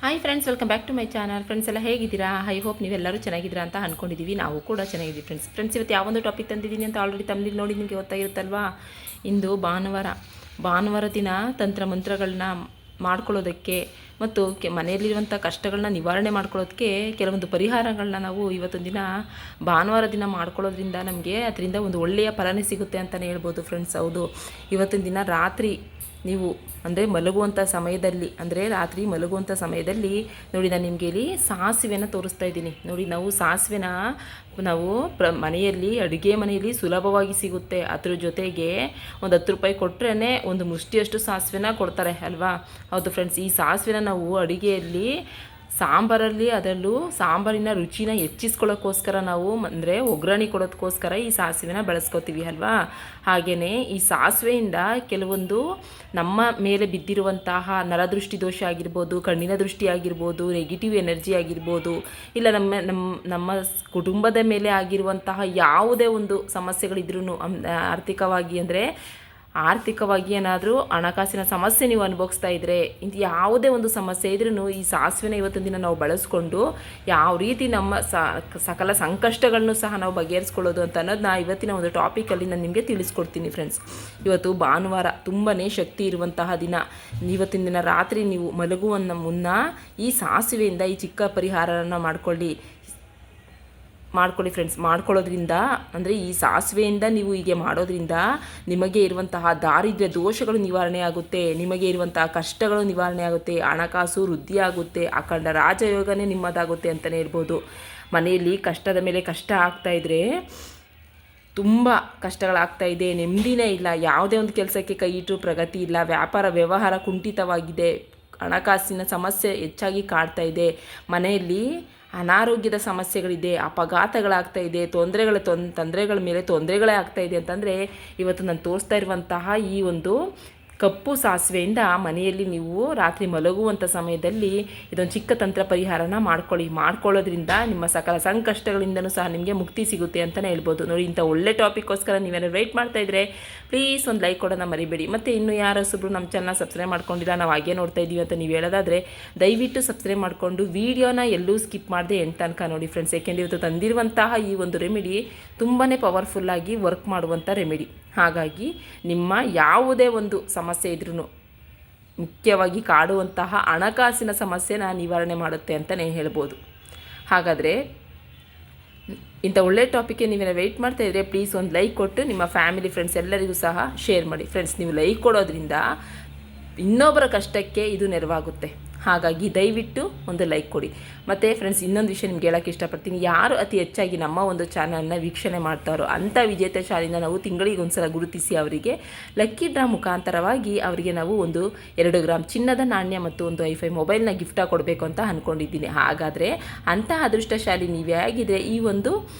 Hi friends, welcome back to my channel. Friends ಎಲ್ಲ ಹೇಗಿದ್ದೀರಾ? I hope ನೀವೆಲ್ಲರೂ ಚೆನ್ನಾಗಿದ್ದೀರಾ ಅಂತ ಅಂದ್ಕೊಂಡಿದ್ದೀವಿ. ನಾವು ಕೂಡ ಚೆನ್ನಾಗಿದ್ದೀವಿ ಫ್ರೆಂಡ್ಸ್. ಇವತ್ತು ಯಾವೊಂದು ಟಾಪಿಕ್ ತಂದಿದ್ದೀನಿ ಅಂತ ಆಲ್ರೆಡಿ ತಮ್ಮಲ್ಲಿ ನೋಡಿ ನಿಮಗೆ ಗೊತ್ತಾಗಿರುತ್ತಲ್ವಾ. ಇಂದು ಭಾನುವಾರ ದಿನ ತಂತ್ರಮಂತ್ರಗಳನ್ನ ಮಾಡ್ಕೊಳ್ಳೋದಕ್ಕೆ ಮತ್ತು ಮನೆಯಲ್ಲಿರುವಂಥ ಕಷ್ಟಗಳನ್ನ ನಿವಾರಣೆ ಮಾಡ್ಕೊಳ್ಳೋದಕ್ಕೆ ಕೆಲವೊಂದು ಪರಿಹಾರಗಳನ್ನ ನಾವು ಇವತ್ತೊಂದು ದಿನ ಭಾನುವಾರ ದಿನ ಮಾಡ್ಕೊಳ್ಳೋದ್ರಿಂದ ನಮಗೆ ಅದರಿಂದ ಒಂದು ಒಳ್ಳೆಯ ಫಲನೇ ಸಿಗುತ್ತೆ ಅಂತಲೇ ಹೇಳ್ಬೋದು ಫ್ರೆಂಡ್ಸ್. ಹೌದು, ಇವತ್ತಿನ ದಿನ ರಾತ್ರಿ ನೀವು ರಾತ್ರಿ ಮಲಗುವಂಥ ಸಮಯದಲ್ಲಿ ನೋಡಿ, ನಾನು ನಿಮಗೆ ಇಲ್ಲಿ ಸಾಸಿವೆನ ತೋರಿಸ್ತಾ ಇದ್ದೀನಿ. ನೋಡಿ, ನಾವು ಸಾಸಿವೆನ ಮನೆಯಲ್ಲಿ ಅಡುಗೆ ಮನೆಯಲ್ಲಿ ಸುಲಭವಾಗಿ ಸಿಗುತ್ತೆ. ಅದ್ರ ಜೊತೆಗೆ ಒಂದು 10 ರೂಪಾಯಿ ಕೊಟ್ಟರೆ ಒಂದು ಮುಷ್ಟಿಯಷ್ಟು ಸಾಸಿವೆನ ಕೊಡ್ತಾರೆ ಅಲ್ವಾ. ಹೌದು ಫ್ರೆಂಡ್ಸ್, ಈ ಸಾಸಿವೆನ ನಾವು ಅಡುಗೆಯಲ್ಲಿ ಅದರಲ್ಲೂ ಸಾಂಬಾರಿನ ರುಚಿನ ಹೆಚ್ಚಿಸ್ಕೊಳ್ಳೋಕ್ಕೋಸ್ಕರ ನಾವು ಒಗ್ಗರಣೆ ಕೊಡೋದಕ್ಕೋಸ್ಕರ ಈ ಸಾಸಿವೆನ ಬಳಸ್ಕೋತೀವಿ ಅಲ್ವಾ. ಹಾಗೆಯೇ ಈ ಸಾಸಿವೆಯಿಂದ ಕೆಲವೊಂದು ನಮ್ಮ ಮೇಲೆ ಬಿದ್ದಿರುವಂತಹ ನರದೃಷ್ಟಿ ದೋಷ ಆಗಿರ್ಬೋದು, ಕಣ್ಣಿನ ದೃಷ್ಟಿ ಆಗಿರ್ಬೋದು, ನೆಗೆಟಿವ್ ಎನರ್ಜಿ ಆಗಿರ್ಬೋದು, ಇಲ್ಲ ನಮ್ಮ ಕುಟುಂಬದ ಮೇಲೆ ಆಗಿರುವಂತಹ ಯಾವುದೇ ಒಂದು ಸಮಸ್ಯೆಗಳಿದ್ರೂ, ಆರ್ಥಿಕವಾಗಿ ಏನಾದರೂ ಹಣಕಾಸಿನ ಸಮಸ್ಯೆ ನೀವು ಅನುಭವಿಸ್ತಾ ಇದ್ದರೆ, ಇಂಥ ಯಾವುದೇ ಒಂದು ಸಮಸ್ಯೆ ಇದ್ರೂ ಈ ಸಾಸಿವೆನ ಇವತ್ತೊಂದು ದಿನ ನಾವು ಬಳಸ್ಕೊಂಡು ಯಾವ ರೀತಿ ನಮ್ಮ ಸಕಲ ಸಂಕಷ್ಟಗಳನ್ನು ಸಹ ನಾವು ಬಗೆಹರಿಸ್ಕೊಳ್ಳೋದು ಅಂತ ಅನ್ನೋದನ್ನ ಇವತ್ತಿನ ಒಂದು ಟಾಪಿಕಲ್ಲಿ ನಾನು ನಿಮಗೆ ತಿಳಿಸ್ಕೊಡ್ತೀನಿ ಫ್ರೆಂಡ್ಸ್. ಇವತ್ತು ಭಾನುವಾರ ತುಂಬಾ ಶಕ್ತಿ ಇರುವಂತಹ ದಿನ. ಇವತ್ತಿನ ದಿನ ರಾತ್ರಿ ನೀವು ಮಲಗುವ ಮುನ್ನ ಈ ಸಾಸಿವೆಯಿಂದ ಈ ಚಿಕ್ಕ ಪರಿಹಾರನ ಮಾಡ್ಕೊಳ್ಳಿ ಫ್ರೆಂಡ್ಸ್. ಮಾಡ್ಕೊಳ್ಳೋದ್ರಿಂದ ಈ ಸಾಸಿವೆಯಿಂದ ನೀವು ಹೀಗೆ ಮಾಡೋದ್ರಿಂದ ನಿಮಗೆ ಇರುವಂತಹ ದಾರಿದ್ರ್ಯ ದೋಷಗಳು ನಿವಾರಣೆ ಆಗುತ್ತೆ, ನಿಮಗೆ ಇರುವಂತಹ ಕಷ್ಟಗಳು ನಿವಾರಣೆ ಆಗುತ್ತೆ, ಹಣಕಾಸು ವೃದ್ಧಿ ಆಗುತ್ತೆ, ಅಖಂಡ ರಾಜಯೋಗನೇ ನಿಮ್ಮದಾಗುತ್ತೆ ಅಂತಲೇ ಹೇಳ್ಬೋದು. ಮನೆಯಲ್ಲಿ ಕಷ್ಟದ ಮೇಲೆ ಕಷ್ಟ ಆಗ್ತಾಯಿದ್ರೆ, ತುಂಬ ಕಷ್ಟಗಳಾಗ್ತಾಯಿದೆ, ನೆಮ್ಮದಿನೇ ಇಲ್ಲ, ಯಾವುದೇ ಒಂದು ಕೆಲಸಕ್ಕೆ ಕೈ ಇಟ್ಟರೂ ಪ್ರಗತಿ ಇಲ್ಲ, ವ್ಯಾಪಾರ ವ್ಯವಹಾರ ಕುಂಠಿತವಾಗಿದೆ, ಹಣಕಾಸಿನ ಸಮಸ್ಯೆ ಹೆಚ್ಚಾಗಿ ಕಾಡ್ತಾ ಇದೆ, ಮನೆಯಲ್ಲಿ ಅನಾರೋಗ್ಯದ ಸಮಸ್ಯೆಗಳಿದೆ, ಅಪಘಾತಗಳಾಗ್ತಾ ಇದೆ, ತೊಂದರೆಗಳ ಮೇಲೆ ತೊಂದರೆಗಳೇ ಆಗ್ತಾಯಿದೆ ಅಂತಂದರೆ, ಇವತ್ತು ನಾನು ತೋರಿಸ್ತಾ ಇರುವಂತಹ ಈ ಒಂದು ಕಪ್ಪು ಸಾಸಿವೆಯಿಂದ ಮನೆಯಲ್ಲಿ ನೀವು ರಾತ್ರಿ ಮಲಗುವಂಥ ಸಮಯದಲ್ಲಿ ಇದೊಂದು ಚಿಕ್ಕ ತಂತ್ರ ಪರಿಹಾರನ ಮಾಡ್ಕೊಳ್ಳೋದ್ರಿಂದ ನಿಮ್ಮ ಸಕಲ ಸಂಕಷ್ಟಗಳಿಂದನೂ ಸಹ ನಿಮಗೆ ಮುಕ್ತಿ ಸಿಗುತ್ತೆ ಅಂತಲೇ ಹೇಳ್ಬೋದು. ನೋಡಿ, ಇಂಥ ಒಳ್ಳೆ ಟಾಪಿಕ್ಗೋಸ್ಕರ ನೀವೇನಾದ್ರು ವೆಯ್ಟ್ ಮಾಡ್ತಾಯಿದ್ರೆ ಪ್ಲೀಸ್ ಒಂದು ಲೈಕ್ ಕೊಡೋಣ ಮರಿಬೇಡಿ. ಮತ್ತು ಇನ್ನೂ ಯಾರೊಬ್ಬರು ನಮ್ಮ ಚಾನಲ್ ಸಬ್ಸ್ಕ್ರೈಬ್ ಮಾಡ್ಕೊಂಡಿಲ್ಲ, ನಾವು ಹಾಗೆ ನೋಡ್ತಾ ಇದ್ದೀವಿ ಅಂತ ನೀವು ಹೇಳೋದಾದರೆ ದಯವಿಟ್ಟು ಸಬ್ಸ್ಕ್ರೈಬ್ ಮಾಡಿಕೊಂಡು ವಿಡಿಯೋನ ಎಲ್ಲೂ ಸ್ಕಿಪ್ ಮಾಡದೆ ಎಂಟು ತನಕ ನೋಡಿ ಫ್ರೆಂಡ್ಸ್. ಯಾಕೆಂದರೆ ಇವತ್ತು ತಂದಿರುವಂತಹ ಈ ಒಂದು ರೆಮಿಡಿ ತುಂಬಾ ಪವರ್ಫುಲ್ಲಾಗಿ ವರ್ಕ್ ಮಾಡುವಂಥ ರೆಮಿಡಿ. ಹಾಗಾಗಿ ನಿಮ್ಮ ಯಾವುದೇ ಒಂದು ಸಮಸ್ಯೆ ಇದ್ರೂ, ಮುಖ್ಯವಾಗಿ ಕಾಡುವಂತಹ ಹಣಕಾಸಿನ ಸಮಸ್ಯೆನ ನಿವಾರಣೆ ಮಾಡುತ್ತೆ ಅಂತಲೇ ಹೇಳ್ಬೋದು. ಹಾಗಾದರೆ ಇಂಥ ಒಳ್ಳೆ ಟಾಪಿಕ್ಗೆ ನೀವೇನೋ ವೆಯ್ಟ್ ಮಾಡ್ತಾ ಇದ್ದರೆ ಪ್ಲೀಸ್ ಒಂದು ಲೈಕ್ ಕೊಟ್ಟು ನಿಮ್ಮ ಫ್ಯಾಮಿಲಿ ಫ್ರೆಂಡ್ಸ್ ಎಲ್ಲರಿಗೂ ಸಹ ಶೇರ್ ಮಾಡಿ ಫ್ರೆಂಡ್ಸ್. ನೀವು ಲೈಕ್ ಕೊಡೋದ್ರಿಂದ ಇನ್ನೊಬ್ಬರ ಕಷ್ಟಕ್ಕೆ ಇದು ನೆರವಾಗುತ್ತೆ. ಹಾಗಾಗಿ ದಯವಿಟ್ಟು ಒಂದು ಲೈಕ್ ಕೊಡಿ. ಮತ್ತು ಫ್ರೆಂಡ್ಸ್, ಇನ್ನೊಂದು ವಿಷಯ ನಿಮ್ಗೆ ಹೇಳೋಕ್ಕೆ ಇಷ್ಟಪಡ್ತೀನಿ. ಯಾರು ಅತಿ ಹೆಚ್ಚಾಗಿ ನಮ್ಮ ಒಂದು ಚಾನಲ್ನ ವೀಕ್ಷಣೆ ಮಾಡ್ತಾರೋ ಅಂಥ ವಿಜೇತಶಾಲಿನ ನಾವು ತಿಂಗಳಿಗೆ ಒಂದ್ಸಲ ಗುರುತಿಸಿ ಅವರಿಗೆ ಲಕ್ಕಿ ಡ್ರಾ ಮುಖಾಂತರವಾಗಿ ಅವರಿಗೆ ನಾವು ಒಂದು 2 ಗ್ರಾಮ್ ಚಿನ್ನದ ನಾಣ್ಯ ಮತ್ತು ಒಂದು ಐಫೈ ಮೊಬೈಲ್ನ ಗಿಫ್ಟಾಗಿ ಕೊಡಬೇಕು ಅಂತ ಅಂದ್ಕೊಂಡಿದ್ದೀನಿ. ಹಾಗಾದರೆ ಅಂಥ ಅದೃಷ್ಟಶಾಲಿ ನೀವೇ ಆಗಿದ್ರೆ ಈ ಒಂದು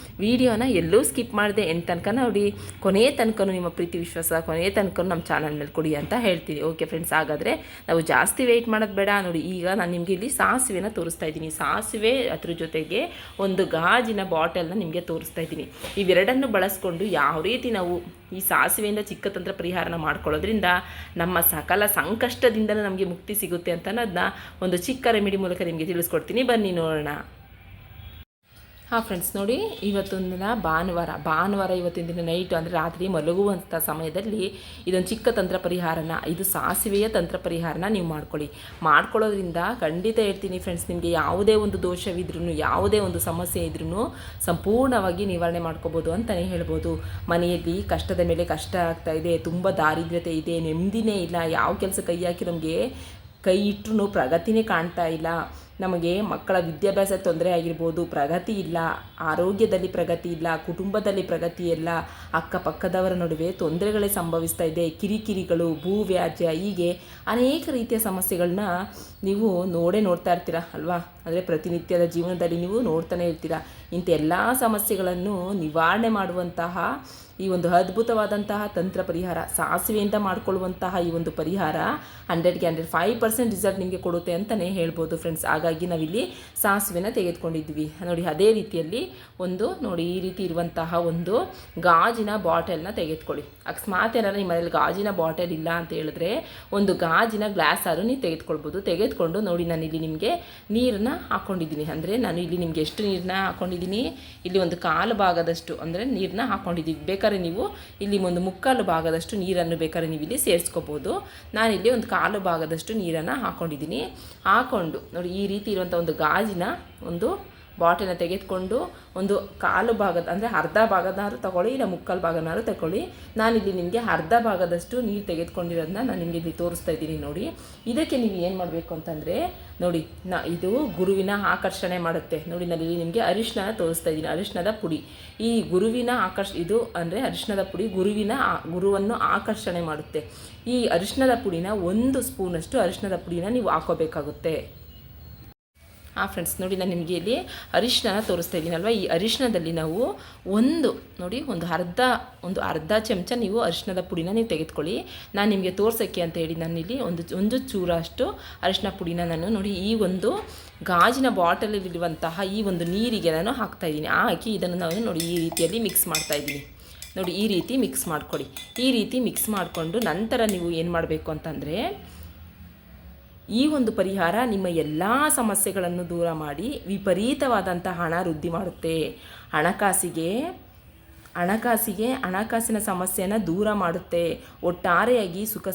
ವಿಡಿಯೋನ ಎಲ್ಲೂ ಸ್ಕಿಪ್ ಮಾಡದೆ ಎಂಟು ತನಕ ನೋಡಿ, ಕೊನೆಯ ತನಕ ನಿಮ್ಮ ಪ್ರೀತಿ ವಿಶ್ವಾಸ ಕೊನೆಯ ತನಕ ನಮ್ಮ ಚಾನಲ್ ಮೇಲೆ ಕೊಡಿ ಅಂತ ಹೇಳ್ತೀನಿ. ಓಕೆ ಫ್ರೆಂಡ್ಸ್, ಹಾಗಾದರೆ ನಾವು ಜಾಸ್ತಿ ವೆಯ್ಟ್ ಮಾಡೋದು ಬೇಡ. ನೋಡಿ, ಈಗ ನಾನು ನಿಮಗೆ ಇಲ್ಲಿ ಸಾಸಿವೆನ ತೋರಿಸ್ತಾ ಇದ್ದೀನಿ. ಸಾಸಿವೆ ಅದ್ರ ಜೊತೆಗೆ ಒಂದು ಗಾಜಿನ ಬಾಟಲ್ನ ನಿಮಗೆ ತೋರಿಸ್ತಾ ಇದ್ದೀನಿ. ಇವೆರಡನ್ನು ಬಳಸ್ಕೊಂಡು ಯಾವ ರೀತಿ ನಾವು ಈ ಸಾಸಿವೆಯಿಂದ ಚಿಕ್ಕ ತಂತ್ರ ಪರಿಹಾರನ ಮಾಡ್ಕೊಳ್ಳೋದ್ರಿಂದ ನಮ್ಮ ಸಕಲ ಸಂಕಷ್ಟದಿಂದಲೂ ನಮಗೆ ಮುಕ್ತಿ ಸಿಗುತ್ತೆ ಅಂತ ಅನ್ನೋದನ್ನ ಒಂದು ಚಿಕ್ಕ ರೆಮಿಡಿ ಮೂಲಕ ನಿಮಗೆ ತಿಳಿಸ್ಕೊಡ್ತೀನಿ. ಬನ್ನಿ ನೋಡೋಣ. ಹಾಂ ಫ್ರೆಂಡ್ಸ್, ನೋಡಿ, ಇವತ್ತೊಂದು ದಿನ ಭಾನುವಾರ ಇವತ್ತಿನ ದಿನ ನೈಟು ರಾತ್ರಿ ಮಲಗುವಂಥ ಸಮಯದಲ್ಲಿ ಇದೊಂದು ಚಿಕ್ಕ ತಂತ್ರ ಪರಿಹಾರನ, ಇದು ಸಾಸಿವೆಯ ತಂತ್ರ ಪರಿಹಾರನ ನೀವು ಮಾಡ್ಕೊಳ್ಳೋದ್ರಿಂದ ಖಂಡಿತ ಹೇಳ್ತೀನಿ ಫ್ರೆಂಡ್ಸ್, ನಿಮಗೆ ಯಾವುದೇ ಒಂದು ದೋಷವಿದ್ರೂ, ಯಾವುದೇ ಒಂದು ಸಮಸ್ಯೆ ಇದ್ರೂ ಸಂಪೂರ್ಣವಾಗಿ ನಿವಾರಣೆ ಮಾಡ್ಕೋಬೋದು ಅಂತಲೇ ಹೇಳ್ಬೋದು. ಮನೆಯಲ್ಲಿ ಕಷ್ಟದ ಮೇಲೆ ಕಷ್ಟ ಆಗ್ತಾಯಿದೆ, ತುಂಬ ದಾರಿದ್ರ್ಯತೆ ಇದೆ, ನೆಮ್ಮದಿನೇ ಇಲ್ಲ, ಯಾವ ಕೆಲಸ ಕೈ ಹಾಕಿ ನಮಗೆ ಕೈ ಇಟ್ಟರೂ ಪ್ರಗತಿನೇ ಕಾಣ್ತಾ ಇಲ್ಲ, ನಮಗೆ ಮಕ್ಕಳ ವಿದ್ಯಾಭ್ಯಾಸ ತೊಂದರೆ ಆಗಿರ್ಬೋದು, ಪ್ರಗತಿ ಇಲ್ಲ, ಆರೋಗ್ಯದಲ್ಲಿ ಪ್ರಗತಿ ಇಲ್ಲ, ಕುಟುಂಬದಲ್ಲಿ ಪ್ರಗತಿ ಇಲ್ಲ, ಅಕ್ಕಪಕ್ಕದವರ ನಡುವೆ ತೊಂದರೆಗಳೇ ಸಂಭವಿಸ್ತಾ ಇದೆ, ಕಿರಿಕಿರಿಗಳು, ಭೂವ್ಯಾಜ್ಯ, ಹೀಗೆ ಅನೇಕ ರೀತಿಯ ಸಮಸ್ಯೆಗಳನ್ನ ನೀವು ನೋಡ್ತಾ ಇರ್ತೀರ ಅಲ್ವಾ. ಪ್ರತಿನಿತ್ಯದ ಜೀವನದಲ್ಲಿ ನೀವು ನೋಡ್ತಾನೆ ಇರ್ತೀರ. ಇಂಥ ಎಲ್ಲ ಸಮಸ್ಯೆಗಳನ್ನು ನಿವಾರಣೆ ಮಾಡುವಂತಹ ಈ ಒಂದು ಅದ್ಭುತವಾದಂತಹ ತಂತ್ರ ಪರಿಹಾರ ಸಾಸಿವೆಯಿಂದ ಮಾಡಿಕೊಳ್ಳುವಂತಹ ಈ ಒಂದು ಪರಿಹಾರ 100ಗೆ 105% ರಿಸಲ್ಟ್ ನಿಮಗೆ ಕೊಡುತ್ತೆ ಅಂತಲೇ ಹೇಳ್ಬೋದು ಫ್ರೆಂಡ್ಸ್. ಹಾಗಾಗಿ ನಾವಿಲ್ಲಿ ಸಾಸಿವೆನ ತೆಗೆದುಕೊಂಡಿದ್ವಿ ನೋಡಿ. ಅದೇ ರೀತಿಯಲ್ಲಿ ನೋಡಿ ಈ ರೀತಿ ಇರುವಂತಹ ಒಂದು ಗಾಜಿನ ಬಾಟಲ್ನ ತೆಗೆದುಕೊಳ್ಳಿ. ಅಕಸ್ಮಾತ್ ಏನಾದ್ರು ನಿಮ್ಮ ಮನೇಲಿ ಗಾಜಿನ ಬಾಟಲ್ ಇಲ್ಲ ಅಂತ ಹೇಳಿದ್ರೆ ಒಂದು ಗಾಜಿನ ಗ್ಲಾಸ್ ಆದರೂ ನೀವು ತೆಗೆದುಕೊಳ್ಬೋದು. ತೆಗೆದುಕೊಂಡು ನೋಡಿ, ನಾನಿಲ್ಲಿ ನಿಮಗೆ ನೀರನ್ನ ಹಾಕ್ಕೊಂಡಿದ್ದೀನಿ. ಅಂದರೆ ನಾನು ಇಲ್ಲಿ ನಿಮಗೆ ಎಷ್ಟು ನೀರನ್ನ ಹಾಕ್ಕೊಂಡಿದ್ದೀನಿ, ಇಲ್ಲಿ ಒಂದು ಕಾಲು ಭಾಗದಷ್ಟು ಅಂದರೆ ನೀರನ್ನ ಹಾಕ್ಕೊಂಡಿದ್ದೀವಿ. ಬೇಕಾದ್ರೆ ನೀವು ಇಲ್ಲಿ ಒಂದು ಮುಕ್ಕಾಲು ಭಾಗದಷ್ಟು ನೀರನ್ನು ಬೇಕಾದ್ರೆ ನೀವು ಇಲ್ಲಿ ಸೇರಿಸ್ಕೋಬೋದು. ನಾನಿಲ್ಲಿ ಒಂದು ಕಾಲು ಭಾಗದಷ್ಟು ನೀರನ್ನು ಹಾಕ್ಕೊಂಡಿದ್ದೀನಿ. ಹಾಕ್ಕೊಂಡು ನೋಡಿ ಈ ರೀತಿ ಇರುವಂಥ ಒಂದು ಗಾಜಿನ ಒಂದು ಬಾಟಲ್ನ ತೆಗೆದುಕೊಂಡು ಒಂದು ಕಾಲು ಭಾಗದ ಅಂದರೆ ಅರ್ಧ ಭಾಗದನಾರು ತಗೊಳ್ಳಿ, ಇಲ್ಲ ಮುಕ್ಕಾಲು ಭಾಗನಾರು ತಗೊಳ್ಳಿ. ನಾನಿಲ್ಲಿ ನಿಮಗೆ ಅರ್ಧ ಭಾಗದಷ್ಟು ನೀರು ತೆಗೆದುಕೊಂಡಿರೋದನ್ನ ನಾನು ನಿಮಗೆ ಇಲ್ಲಿ ತೋರಿಸ್ತಾ ಇದ್ದೀನಿ ನೋಡಿ. ಇದಕ್ಕೆ ನೀವು ಏನು ಮಾಡಬೇಕು ಅಂತಂದರೆ ನೋಡಿ, ಇದು ಗುರುವಿನ ಆಕರ್ಷಣೆ ಮಾಡುತ್ತೆ ನೋಡಿ. ನಾನಿಲ್ಲಿ ನಿಮಗೆ ಅರಿಶಿನ ತೋರಿಸ್ತಾ ಇದ್ದೀನಿ, ಅರಿಶಿನದ ಪುಡಿ. ಈ ಗುರುವಿನ ಇದು ಅಂದರೆ ಅರಿಶಿನದ ಪುಡಿ ಗುರುವನ್ನು ಆಕರ್ಷಣೆ ಮಾಡುತ್ತೆ. ಈ ಅರಿಶಿನದ ಪುಡಿನ 1 ಸ್ಪೂನಷ್ಟು ಅರಿಶಿನದ ಪುಡಿನ ನೀವು ಹಾಕೋಬೇಕಾಗುತ್ತೆ. ಫ್ರೆಂಡ್ಸ್ ನೋಡಿ, ನಾನು ನಿಮಗೆ ಇಲ್ಲಿ ಅರಿಶಿನ ತೋರಿಸ್ತಾ ಇದ್ದೀನಲ್ವ. ಈ ಅರಿಶಿನದಲ್ಲಿ ನಾವು ಒಂದು ಅರ್ಧ ಚಮಚ ನೀವು ಅರಿಶಿನದ ಪುಡಿನ ನೀವು ತೆಗೆದುಕೊಳ್ಳಿ. ನಾನು ನಿಮಗೆ ತೋರ್ಸೋಕ್ಕೆ ಅಂತ ಹೇಳಿ ನಾನಿಲ್ಲಿ ಒಂದು ಚೂರಷ್ಟು ಅರಿಶಿನ ಪುಡಿನ ನಾನು ನೋಡಿ ಈ ಒಂದು ಗಾಜಿನ ಬಾಟಲಲ್ಲಿರುವಂತಹ ಈ ಒಂದು ನೀರಿಗೆ ನಾನು ಹಾಕ್ತಾಯಿದ್ದೀನಿ. ಹಾಕಿ ಇದನ್ನು ನಾನು ನೋಡಿ ಈ ರೀತಿಯಲ್ಲಿ ಮಿಕ್ಸ್ ಮಾಡ್ತಾಯಿದ್ದೀನಿ ನೋಡಿ. ಈ ರೀತಿ ಮಿಕ್ಸ್ ಮಾಡ್ಕೊಳ್ಳಿ. ಈ ರೀತಿ ಮಿಕ್ಸ್ ಮಾಡಿಕೊಂಡು ನಂತರ ನೀವು ಏನು ಮಾಡಬೇಕು ಅಂತಂದರೆ ಈ ಒಂದು ಪರಿಹಾರ ನಿಮ್ಮ ಎಲ್ಲ ಸಮಸ್ಯೆಗಳನ್ನು ದೂರ ಮಾಡಿ ವಿಪರೀತವಾದಂಥ ಹಣ ವೃದ್ಧಿ ಮಾಡುತ್ತೆ. ಹಣಕಾಸಿನ ಸಮಸ್ಯೆಯನ್ನು ದೂರ ಮಾಡುತ್ತೆ. ಒಟ್ಟಾರೆಯಾಗಿ ಸುಖ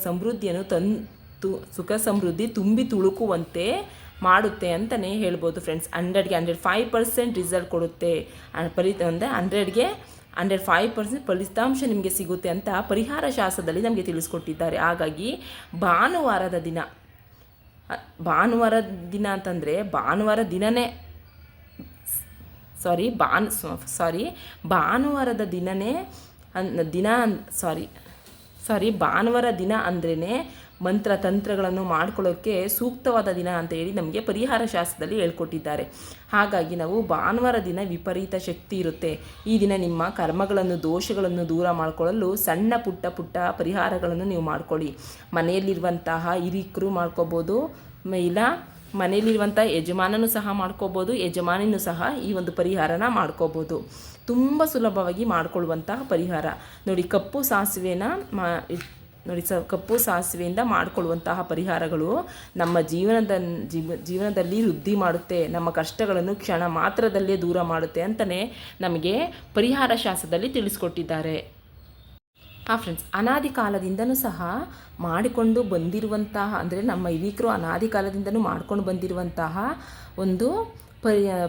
ಸಮೃದ್ಧಿ ತುಂಬಿ ತುಳುಕುವಂತೆ ಮಾಡುತ್ತೆ ಅಂತಲೇ ಹೇಳ್ಬೋದು ಫ್ರೆಂಡ್ಸ್. 100ಗೆ 105% ರಿಸಲ್ಟ್ ಕೊಡುತ್ತೆ. 100ಗೆ 105% ಫಲಿತಾಂಶ ನಿಮಗೆ ಸಿಗುತ್ತೆ ಅಂತ ಪರಿಹಾರ ಶಾಸ್ತ್ರದಲ್ಲಿ ನಮಗೆ ತಿಳಿಸ್ಕೊಟ್ಟಿದ್ದಾರೆ. ಹಾಗಾಗಿ ಭಾನುವಾರದ ದಿನ ಅಂತಂದರೆ ಭಾನುವಾರದ ದಿನ ಅಂದ್ರೇ ಮಂತ್ರ ತಂತ್ರಗಳನ್ನು ಮಾಡ್ಕೊಳ್ಳೋಕ್ಕೆ ಸೂಕ್ತವಾದ ದಿನ ಅಂತ ಹೇಳಿ ನಮಗೆ ಪರಿಹಾರ ಶಾಸ್ತ್ರದಲ್ಲಿ ಹೇಳ್ಕೊಟ್ಟಿದ್ದಾರೆ. ಹಾಗಾಗಿ ನಾವು ಭಾನುವಾರ ದಿನ ವಿಪರೀತ ಶಕ್ತಿ ಇರುತ್ತೆ. ಈ ದಿನ ನಿಮ್ಮ ಕರ್ಮಗಳನ್ನು ದೋಷಗಳನ್ನು ದೂರ ಮಾಡಿಕೊಳ್ಳಲು ಸಣ್ಣ ಪುಟ್ಟ ಪರಿಹಾರಗಳನ್ನು ನೀವು ಮಾಡ್ಕೊಳ್ಳಿ. ಮನೆಯಲ್ಲಿರುವಂತಹ ಹಿರಿಕರು ಮಾಡ್ಕೋಬೋದು, ಇಲ್ಲ ಮನೆಯಲ್ಲಿರುವಂಥ ಯಜಮಾನನೂ ಸಹ ಮಾಡ್ಕೋಬೋದು, ಯಜಮಾನಿನೂ ಸಹ ಈ ಒಂದು ಪರಿಹಾರನ ಮಾಡ್ಕೋಬೋದು. ತುಂಬ ಸುಲಭವಾಗಿ ಮಾಡ್ಕೊಳ್ಳುವಂತಹ ಪರಿಹಾರ ನೋಡಿ. ಕಪ್ಪು ಸಾಸಿವೆಯಿಂದ ಮಾಡಿಕೊಳ್ಳುವಂತಹ ಪರಿಹಾರಗಳು ನಮ್ಮ ಜೀವನದಲ್ಲಿ ವೃದ್ಧಿ ಮಾಡುತ್ತೆ. ನಮ್ಮ ಕಷ್ಟಗಳನ್ನು ಕ್ಷಣ ಮಾತ್ರದಲ್ಲೇ ದೂರ ಮಾಡುತ್ತೆ ಅಂತಲೇ ನಮಗೆ ಪರಿಹಾರ ಶಾಸ್ತ್ರದಲ್ಲಿ ತಿಳಿಸ್ಕೊಟ್ಟಿದ್ದಾರೆ. ಫ್ರೆಂಡ್ಸ್, ಅನಾದಿ ಕಾಲದಿಂದನೂ ಸಹ ಮಾಡಿಕೊಂಡು ಬಂದಿರುವಂತಹ ಅಂದರೆ ನಮ್ಮ ಹಿರಿಕರು ಅನಾದಿ ಕಾಲದಿಂದನೂ ಮಾಡ್ಕೊಂಡು ಬಂದಿರುವಂತಹ ಒಂದು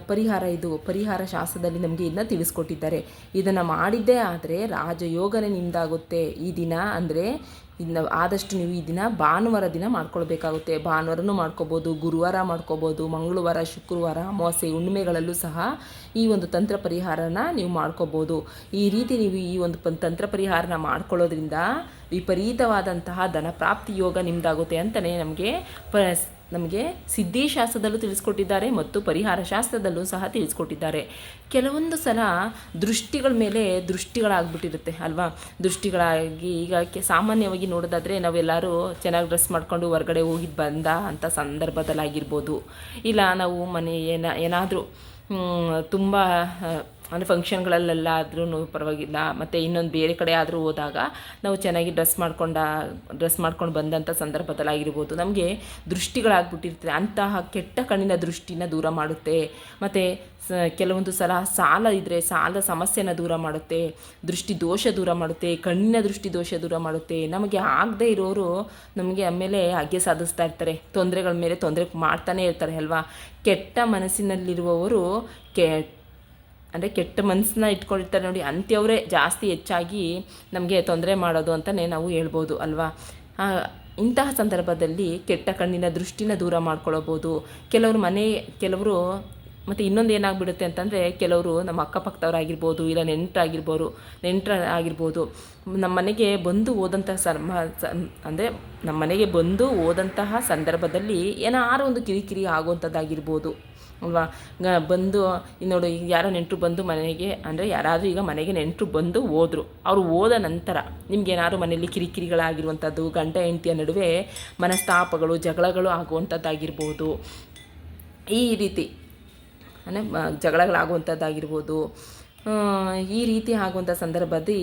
ಪರಿಹಾರ. ಇದು ಪರಿಹಾರ ಶಾಸ್ತ್ರದಲ್ಲಿ ನಮಗೆ ಇದನ್ನ ತಿಳಿಸ್ಕೊಟ್ಟಿದ್ದಾರೆ. ಇದನ್ನು ಮಾಡಿದ್ದೇ ಆದರೆ ರಾಜಯೋಗನೇ ನಿಮ್ಮದಾಗುತ್ತೆ. ಈ ದಿನ ಅಂದರೆ ಆದಷ್ಟು ನೀವು ಈ ದಿನ ಭಾನುವಾರ ದಿನ ಮಾಡ್ಕೊಳ್ಬೇಕಾಗುತ್ತೆ. ಭಾನುವಾರನೂ ಮಾಡ್ಕೋಬೋದು, ಗುರುವಾರ ಮಾಡ್ಕೋಬೋದು, ಮಂಗಳವಾರ, ಶುಕ್ರವಾರ, ಅಮಾವಾಸ್ಯೆ, ಹುಣ್ಣಿಮೆಗಳಲ್ಲೂ ಸಹ ಈ ಒಂದು ತಂತ್ರ ಪರಿಹಾರನ ನೀವು ಮಾಡ್ಕೋಬೋದು. ಈ ರೀತಿ ನೀವು ಈ ಒಂದು ತಂತ್ರ ಪರಿಹಾರನ ಮಾಡ್ಕೊಳ್ಳೋದ್ರಿಂದ ವಿಪರೀತವಾದಂತಹ ಧನಪ್ರಾಪ್ತಿ ಯೋಗ ನಿಮ್ಮದಾಗುತ್ತೆ ಅಂತಲೇ ನಮಗೆ ಸಿದ್ಧಿಶಾಸ್ತ್ರದಲ್ಲೂ ತಿಳಿಸ್ಕೊಟ್ಟಿದ್ದಾರೆ ಮತ್ತು ಪರಿಹಾರ ಶಾಸ್ತ್ರದಲ್ಲೂ ಸಹ ತಿಳಿಸ್ಕೊಟ್ಟಿದ್ದಾರೆ. ಕೆಲವೊಂದು ಸಲ ದೃಷ್ಟಿಗಳ ಮೇಲೆ ದೃಷ್ಟಿಗಳಾಗ್ಬಿಟ್ಟಿರುತ್ತೆ ಅಲ್ವಾ. ದೃಷ್ಟಿಗಳಾಗಿ ಈಗ ಸಾಮಾನ್ಯವಾಗಿ ನೋಡೋದಾದರೆ ನಾವೆಲ್ಲರೂ ಚೆನ್ನಾಗಿ ಡ್ರೆಸ್ ಮಾಡ್ಕೊಂಡು ಹೊರಗಡೆ ಬಂದ ಅಂಥ ಸಂದರ್ಭದಲ್ಲಾಗಿರ್ಬೋದು, ಇಲ್ಲ ನಾವು ಏನಾದರೂ ತುಂಬ ಅಂದರೆ ಫಂಕ್ಷನ್ಗಳಲ್ಲೆಲ್ಲಾದ್ರೂ ಪರವಾಗಿಲ್ಲ, ಮತ್ತು ಇನ್ನೊಂದು ಬೇರೆ ಕಡೆ ಆದರೂ ಹೋದಾಗ ನಾವು ಚೆನ್ನಾಗಿ ಡ್ರೆಸ್ ಮಾಡ್ಕೊಂಡು ಬಂದಂಥ ಸಂದರ್ಭದಲ್ಲಾಗಿರ್ಬೋದು ನಮಗೆ ದೃಷ್ಟಿಗಳಾಗ್ಬಿಟ್ಟಿರ್ತದೆ. ಅಂತಹ ಕೆಟ್ಟ ಕಣ್ಣಿನ ದೃಷ್ಟಿನ ದೂರ ಮಾಡುತ್ತೆ. ಮತ್ತು ಕೆಲವೊಂದು ಸಲ ಸಾಲ ಇದ್ದರೆ ಸಾಲದ ಸಮಸ್ಯೆನ ದೂರ ಮಾಡುತ್ತೆ. ದೃಷ್ಟಿ ದೋಷ ದೂರ ಮಾಡುತ್ತೆ. ಕಣ್ಣಿನ ದೃಷ್ಟಿ ದೋಷ ದೂರ ಮಾಡುತ್ತೆ. ನಮಗೆ ಆಗದೇ ಇರೋರು ನಮಗೆ ಆಮೇಲೆ ಹಾಗೆ ಸಾಧಿಸ್ತಾ ಇರ್ತಾರೆ. ತೊಂದರೆಗಳ ಮೇಲೆ ತೊಂದರೆ ಮಾಡ್ತಾನೆ ಇರ್ತಾರೆ ಅಲ್ವಾ. ಕೆಟ್ಟ ಮನಸ್ಸಿನಲ್ಲಿರುವವರು ಕೆಟ್ಟ ಮನಸ್ಸನ್ನ ಇಟ್ಕೊಂಡಿರ್ತಾರೆ ನೋಡಿ, ಅಂಥವರೇ ಜಾಸ್ತಿ ಹೆಚ್ಚಾಗಿ ನಮಗೆ ತೊಂದರೆ ಮಾಡೋದು ಅಂತಲೇ ನಾವು ಹೇಳ್ಬೋದು ಅಲ್ವಾ. ಇಂತಹ ಸಂದರ್ಭದಲ್ಲಿ ಕೆಟ್ಟ ಕಣ್ಣಿನ ದೃಷ್ಟಿನ ದೂರ ಮಾಡ್ಕೊಳ್ಳಬಹುದು. ಕೆಲವರು ಮತ್ತು ಇನ್ನೊಂದು ಏನಾಗ್ಬಿಡುತ್ತೆ ಅಂತಂದರೆ, ಕೆಲವರು ನಮ್ಮ ಅಕ್ಕಪಕ್ಕದವರಾಗಿರ್ಬೋದು, ಇಲ್ಲ ನೆಂಟರಾಗಿರ್ಬೋದು, ನಮ್ಮ ಮನೆಗೆ ಬಂದು ಹೋದಂತಹ ಅಂದರೆ ನಮ್ಮ ಮನೆಗೆ ಬಂದು ಹೋದಂತಹ ಸಂದರ್ಭದಲ್ಲಿ ಏನಾರು ಒಂದು ಕಿರಿಕಿರಿ ಆಗುವಂಥದ್ದಾಗಿರ್ಬೋದು ಅಲ್ವಾ. ಬಂದು ನೋಡಿ, ಈಗ ಯಾರೋ ನೆಂಟರು ಬಂದು ಮನೆಗೆ, ಅಂದರೆ ಯಾರಾದರೂ ಈಗ ಮನೆಗೆ ನೆಂಟರು ಬಂದು ಹೋದರು, ಅವರು ಹೋದ ನಂತರ ನಿಮ್ಗೇನಾದ್ರು ಮನೆಯಲ್ಲಿ ಕಿರಿಕಿರಿಗಳಾಗಿರುವಂಥದ್ದು, ಗಂಡ ಹೆಂಡತಿಯ ನಡುವೆ ಮನಸ್ತಾಪಗಳು, ಜಗಳಗಳು ಆಗುವಂಥದ್ದಾಗಿರ್ಬೋದು, ಈ ರೀತಿ ಅಂದರೆ ಜಗಳಗಳಾಗುವಂಥದ್ದಾಗಿರ್ಬೋದು. ಈ ರೀತಿ ಆಗುವಂಥ ಸಂದರ್ಭದಲ್ಲಿ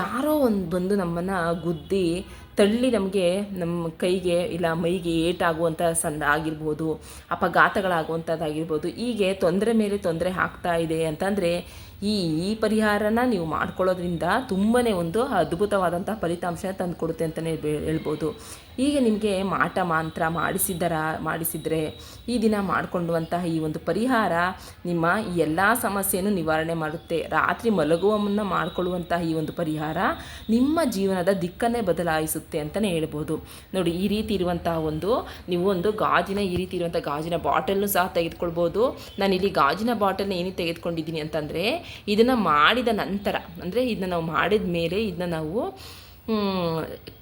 ಯಾರೋ ಒಂದು ಬಂದು ನಮ್ಮನ್ನು ಗುದ್ದಿ ತಳ್ಳಿ ನಮಗೆ ನಮ್ಮ ಕೈಗೆ ಇಲ್ಲ ಮೈಗೆ ಏಟಾಗುವಂಥ ಆಗಿರ್ಬೋದು, ಅಪಘಾತಗಳಾಗುವಂಥದ್ದಾಗಿರ್ಬೋದು. ಹೀಗೆ ತೊಂದರೆ ಮೇಲೆ ತೊಂದರೆ ಆಗ್ತಾ ಇದೆ ಅಂತಂದರೆ ಈ ಪರಿಹಾರನ ನೀವು ಮಾಡ್ಕೊಳ್ಳೋದ್ರಿಂದ ತುಂಬಾ ಒಂದು ಅದ್ಭುತವಾದಂಥ ಫಲಿತಾಂಶ ತಂದುಕೊಡುತ್ತೆ ಅಂತಲೇ ಹೇಳ್ಬೋದು. ಈಗ ನಿಮಗೆ ಮಾಟ ಮಾಂತ್ರ ಮಾಡಿಸಿದರೆ ಈ ದಿನ ಮಾಡಿಕೊಂಡುವಂತಹ ಈ ಒಂದು ಪರಿಹಾರ ನಿಮ್ಮ ಈ ಎಲ್ಲ ಸಮಸ್ಯೆಯನ್ನು ನಿವಾರಣೆ ಮಾಡುತ್ತೆ. ರಾತ್ರಿ ಮಲಗುವ ಮುನ್ನ ಮಾಡಿಕೊಳ್ಳುವಂತಹ ಈ ಒಂದು ಪರಿಹಾರ ನಿಮ್ಮ ಜೀವನದ ದಿಕ್ಕನ್ನೇ ಬದಲಾಯಿಸುತ್ತೆ ಅಂತಲೇ ಹೇಳ್ಬೋದು. ನೋಡಿ, ಈ ರೀತಿ ಇರುವಂತಹ ನೀವು ಒಂದು ಈ ರೀತಿ ಇರುವಂಥ ಗಾಜಿನ ಬಾಟಲ್ನು ಸಹ ತೆಗೆದುಕೊಳ್ಬೋದು. ನಾನಿಲ್ಲಿ ಗಾಜಿನ ಬಾಟಲ್ನ ಏನಕ್ಕೆ ತೆಗೆದುಕೊಂಡಿದ್ದೀನಿ ಅಂತಂದರೆ, ಇದನ್ನು ಮಾಡಿದ ನಂತರ, ಅಂದರೆ ಇದನ್ನು ನಾವು ಮಾಡಿದ ಮೇಲೆ ಇದನ್ನ ನಾವು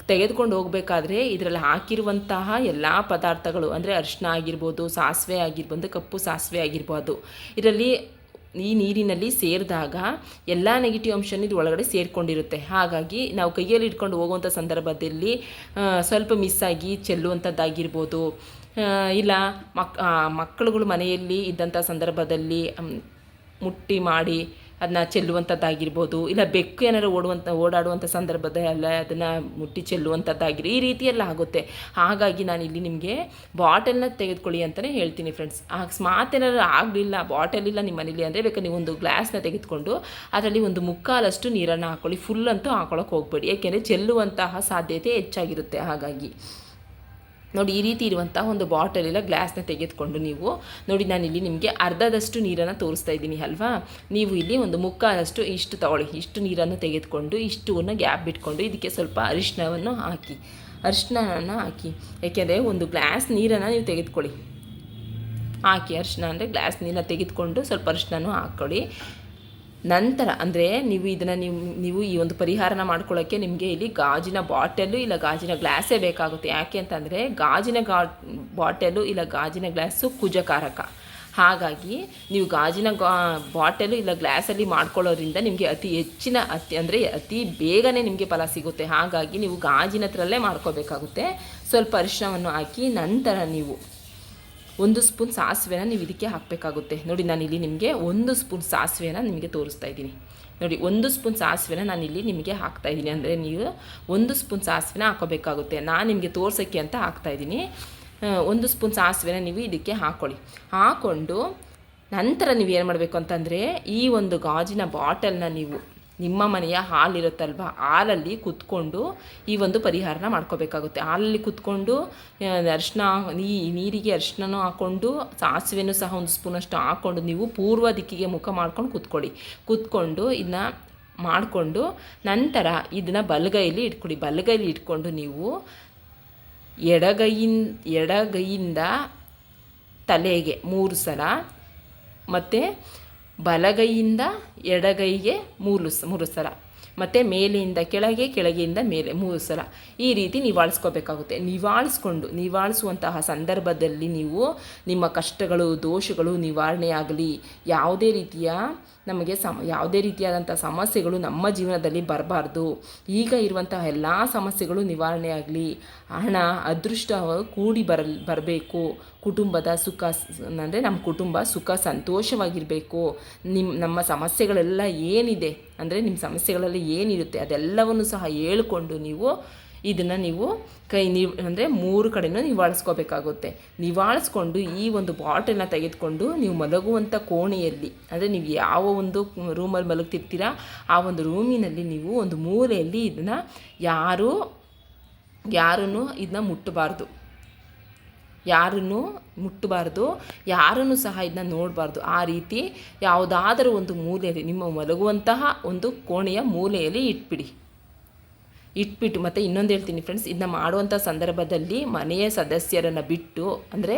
ತೆಗೆದುಕೊಂಡು ಹೋಗಬೇಕಾದ್ರೆ ಇದರಲ್ಲಿ ಹಾಕಿರುವಂತಹ ಎಲ್ಲ ಪದಾರ್ಥಗಳು, ಅಂದರೆ ಅರಿಶಿನ ಆಗಿರ್ಬೋದು, ಸಾಸಿವೆ ಆಗಿರ್ಬೋದು, ಕಪ್ಪು ಸಾಸಿವೆ ಆಗಿರ್ಬೋದು, ಇದರಲ್ಲಿ ಈ ನೀರಿನಲ್ಲಿ ಸೇರಿದಾಗ ಎಲ್ಲ ನೆಗೆಟಿವ್ ಅಂಶನೂ ಇದು ಒಳಗಡೆ ಸೇರಿಕೊಂಡಿರುತ್ತೆ. ಹಾಗಾಗಿ ನಾವು ಕೈಯಲ್ಲಿ ಇಟ್ಕೊಂಡು ಹೋಗುವಂಥ ಸಂದರ್ಭದಲ್ಲಿ ಸ್ವಲ್ಪ ಮಿಸ್ಸಾಗಿ ಚೆಲ್ಲುವಂಥದ್ದಾಗಿರ್ಬೋದು, ಇಲ್ಲ ಮಕ್ಕಳುಗಳು ಮನೆಯಲ್ಲಿ ಇದ್ದಂಥ ಸಂದರ್ಭದಲ್ಲಿ ಮುಟ್ಟಿ ಮಾಡಿ ಅದನ್ನ ಚೆಲ್ಲುವಂಥದ್ದಾಗಿರ್ಬೋದು, ಇಲ್ಲ ಬೆಕ್ಕು ಏನಾರು ಓಡಾಡುವಂಥ ಸಂದರ್ಭದಲ್ಲಿ ಅದನ್ನು ಮುಟ್ಟಿ ಚೆಲ್ಲುವಂಥದ್ದಾಗಿರಿ, ಈ ರೀತಿಯೆಲ್ಲ ಆಗುತ್ತೆ. ಹಾಗಾಗಿ ನಾನಿಲ್ಲಿ ನಿಮಗೆ ಬಾಟಲ್ನ ತೆಗೆದುಕೊಳ್ಳಿ ಅಂತಲೇ ಹೇಳ್ತೀನಿ ಫ್ರೆಂಡ್ಸ್. ಅಕಸ್ಮಾತ್ ಏನಾದ್ರು ಆಗಲಿಲ್ಲ, ಬಾಟಲ್ ಇಲ್ಲ ನಿಮ್ಮ ಮನೇಲಿ ಅಂದರೆ ಬೇಕಾದ್ರೆ ನೀವು ಒಂದು ಗ್ಲಾಸ್ನ ತೆಗೆದುಕೊಂಡು ಅದರಲ್ಲಿ ಒಂದು ಮುಕ್ಕಾಲಷ್ಟು ನೀರನ್ನು ಹಾಕ್ಕೊಳ್ಳಿ. ಫುಲ್ ಅಂತೂ ಹಾಕೊಳ್ಳೋಕೆ ಹೋಗಬೇಡಿ, ಏಕೆಂದರೆ ಚೆಲ್ಲುವಂತಹ ಸಾಧ್ಯತೆ ಹೆಚ್ಚಾಗಿರುತ್ತೆ. ಹಾಗಾಗಿ ನೋಡಿ, ಈ ರೀತಿ ಇರುವಂತಹ ಒಂದು ಬಾಟಲಿಲ್ಲ ಗ್ಲಾಸ್ನ ತೆಗೆದುಕೊಂಡು ನೀವು ನೋಡಿ, ನಾನಿಲ್ಲಿ ನಿಮಗೆ ಅರ್ಧದಷ್ಟು ನೀರನ್ನು ತೋರಿಸ್ತಾ ಇದ್ದೀನಿ ಅಲ್ವಾ. ನೀವು ಇಲ್ಲಿ ಒಂದು ಮುಕ್ಕಾಲಷ್ಟು ಇಷ್ಟು ತಗೊಳ್ಳಿ, ಇಷ್ಟು ನೀರನ್ನು ತೆಗೆದುಕೊಂಡು ಇಷ್ಟನ್ನು ಗ್ಯಾಪ್ ಬಿಟ್ಕೊಂಡು ಇದಕ್ಕೆ ಸ್ವಲ್ಪ ಅರಿಶಿನವನ್ನು ಹಾಕಿ, ಯಾಕೆಂದರೆ ಒಂದು ಗ್ಲಾಸ್ ನೀರನ್ನು ನೀವು ತೆಗೆದುಕೊಳ್ಳಿ, ಹಾಕಿ ಅರಿಶಿನ ಅಂದರೆ ಗ್ಲಾಸ್ ನೀರನ್ನ ತೆಗೆದುಕೊಂಡು ಸ್ವಲ್ಪ ಅರಿಶಿನೂ ಹಾಕ್ಕೊಳ್ಳಿ. ನಂತರ ಅಂದರೆ ನೀವು ಈ ಒಂದು ಪರಿಹಾರನ ಮಾಡ್ಕೊಳ್ಳೋಕ್ಕೆ ನಿಮಗೆ ಇಲ್ಲಿ ಗಾಜಿನ ಬಾಟಲು ಇಲ್ಲ ಗಾಜಿನ ಗ್ಲಾಸೇ ಬೇಕಾಗುತ್ತೆ. ಯಾಕೆ ಅಂತಂದರೆ ಗಾಜಿನ ಬಾಟಲು ಇಲ್ಲ ಗಾಜಿನ ಗ್ಲಾಸು ಕುಜಕಾರಕ. ಹಾಗಾಗಿ ನೀವು ಗಾಜಿನ ಬಾಟಲು ಇಲ್ಲ ಗ್ಲಾಸಲ್ಲಿ ಮಾಡ್ಕೊಳ್ಳೋದ್ರಿಂದ ನಿಮಗೆ ಅತಿ ಬೇಗನೆ ನಿಮಗೆ ಫಲ ಸಿಗುತ್ತೆ. ಹಾಗಾಗಿ ನೀವು ಗಾಜಿನ ಹತ್ರಲ್ಲೇ ಮಾಡ್ಕೋಬೇಕಾಗುತ್ತೆ. ಸ್ವಲ್ಪ ಅರಿಶಿನವನ್ನು ಹಾಕಿ ನಂತರ ನೀವು 1 ಸ್ಪೂನ್ ಸಾಸಿವೆನ ನೀವು ಇದಕ್ಕೆ ಹಾಕಬೇಕಾಗುತ್ತೆ. ನೋಡಿ, ನಾನಿಲ್ಲಿ ನಿಮಗೆ 1 ಸ್ಪೂನ್ ಸಾಸಿವೆನ ನಿಮಗೆ ತೋರಿಸ್ತಾ ಇದ್ದೀನಿ. ನೋಡಿ, 1 ಸ್ಪೂನ್ ಸಾಸಿವೆನ ನಾನಿಲ್ಲಿ ನಿಮಗೆ ಹಾಕ್ತಾಯಿದ್ದೀನಿ. ಅಂದರೆ ನೀವು 1 ಸ್ಪೂನ್ ಸಾಸಿವೆನ ಹಾಕೋಬೇಕಾಗುತ್ತೆ. ನಾನು ನಿಮಗೆ ತೋರ್ಸೋಕ್ಕೆ ಅಂತ ಹಾಕ್ತಾಯಿದ್ದೀನಿ. 1 ಸ್ಪೂನ್ ಸಾಸಿವೆನ ನೀವು ಇದಕ್ಕೆ ಹಾಕ್ಕೊಂಡು ನಂತರ ನೀವು ಏನು ಮಾಡಬೇಕು ಅಂತಂದರೆ, ಈ ಒಂದು ಗಾಜಿನ ಬಾಟಲ್ನ ನೀವು ನಿಮ್ಮ ಮನೆಯ ಹಾಲಿರುತ್ತಲ್ವ, ಹಾಲಲ್ಲಿ ಕುತ್ಕೊಂಡು ಈ ಒಂದು ಪರಿಹಾರನ ಮಾಡ್ಕೋಬೇಕಾಗುತ್ತೆ. ಹಾಲಲ್ಲಿ ಕುತ್ಕೊಂಡು ನೀರಿಗೆ ಅರಿಶಿನೂ ಹಾಕ್ಕೊಂಡು ಸಾಸಿವೆನೂ ಸಹ 1 ಸ್ಪೂನಷ್ಟು ಹಾಕ್ಕೊಂಡು ನೀವು ಪೂರ್ವ ದಿಕ್ಕಿಗೆ ಮುಖ ಮಾಡ್ಕೊಂಡು ಕುತ್ಕೊಂಡು ಇದನ್ನ ಮಾಡಿಕೊಂಡು ನಂತರ ಇದನ್ನು ಬಲಗೈಯಲ್ಲಿ ಇಟ್ಕೊಳ್ಳಿ. ಬಲಗೈಲಿ ಇಟ್ಕೊಂಡು ನೀವು ಎಡಗೈಯಿಂದ ತಲೆಗೆ 3 ಸಲ ಮತ್ತು ಬಲಗೈಯಿಂದ ಎಡಗೈಗೆ 3 ಸಲ ಮತ್ತು ಮೇಲೆಯಿಂದ ಕೆಳಗೆಯಿಂದ ಮೇಲೆ 3 ಸಲ ಈ ರೀತಿ ನಿವಾಳಿಸ್ಕೋಬೇಕಾಗುತ್ತೆ. ನಿವಾಳಿಸುವಂತಹ ಸಂದರ್ಭದಲ್ಲಿ ನೀವು ನಿಮ್ಮ ಕಷ್ಟಗಳು, ದೋಷಗಳು ನಿವಾರಣೆಯಾಗಲಿ, ಯಾವುದೇ ರೀತಿಯಾದಂಥ ಸಮಸ್ಯೆಗಳು ನಮ್ಮ ಜೀವನದಲ್ಲಿ ಬರಬಾರ್ದು, ಈಗ ಇರುವಂತಹ ಎಲ್ಲ ಸಮಸ್ಯೆಗಳು ನಿವಾರಣೆಯಾಗಲಿ, ಹಣ ಅದೃಷ್ಟ ಕೂಡಿ ಬರಬೇಕು, ಕುಟುಂಬದ ಸುಖ ಅಂದರೆ ನಮ್ಮ ಕುಟುಂಬ ಸುಖ ಸಂತೋಷವಾಗಿರಬೇಕು, ನಮ್ಮ ಸಮಸ್ಯೆಗಳೆಲ್ಲ ಏನಿದೆ ಅಂದರೆ ನಿಮ್ಮ ಸಮಸ್ಯೆಗಳಲ್ಲಿ ಏನಿರುತ್ತೆ ಅದೆಲ್ಲವನ್ನು ಸಹ ಹೇಳಿಕೊಂಡು ನೀವು ಇದನ್ನು ನೀವು ಅಂದರೆ 3 ಕಡೆನೂ ನಿವಾಳಿಸ್ಕೋಬೇಕಾಗುತ್ತೆ. ನಿವಾಳಿಸ್ಕೊಂಡು ಈ ಒಂದು ಬಾಟಲ್ನ ತೆಗೆದುಕೊಂಡು ನೀವು ಮಲಗುವಂಥ ಕೋಣೆಯಲ್ಲಿ, ಅಂದರೆ ನೀವು ಯಾವ ಒಂದು ರೂಮಲ್ಲಿ ಮಲಗ್ತಿರ್ತೀರಾ ಆ ಒಂದು ರೂಮಿನಲ್ಲಿ ನೀವು ಒಂದು ಮೂಲೆಯಲ್ಲಿ ಇದನ್ನು ಯಾರನ್ನು ಇದನ್ನ ಮುಟ್ಟಬಾರ್ದು, ಯಾರನ್ನು ಸಹ ಇದನ್ನ ನೋಡಬಾರ್ದು. ಆ ರೀತಿ ಯಾವುದಾದರೂ ಒಂದು ಮೂಲೆಯಲ್ಲಿ, ನಿಮ್ಮ ಮಲಗುವಂತಹ ಒಂದು ಕೋಣೆಯ ಮೂಲೆಯಲ್ಲಿ ಇಟ್ಬಿಡಿ. ಇಟ್ಬಿಟ್ಟು ಮತ್ತು ಇನ್ನೊಂದು ಹೇಳ್ತೀನಿ ಫ್ರೆಂಡ್ಸ್, ಇದನ್ನ ಮಾಡುವಂಥ ಸಂದರ್ಭದಲ್ಲಿ ಮನೆಯ ಸದಸ್ಯರನ್ನು ಬಿಟ್ಟು, ಅಂದರೆ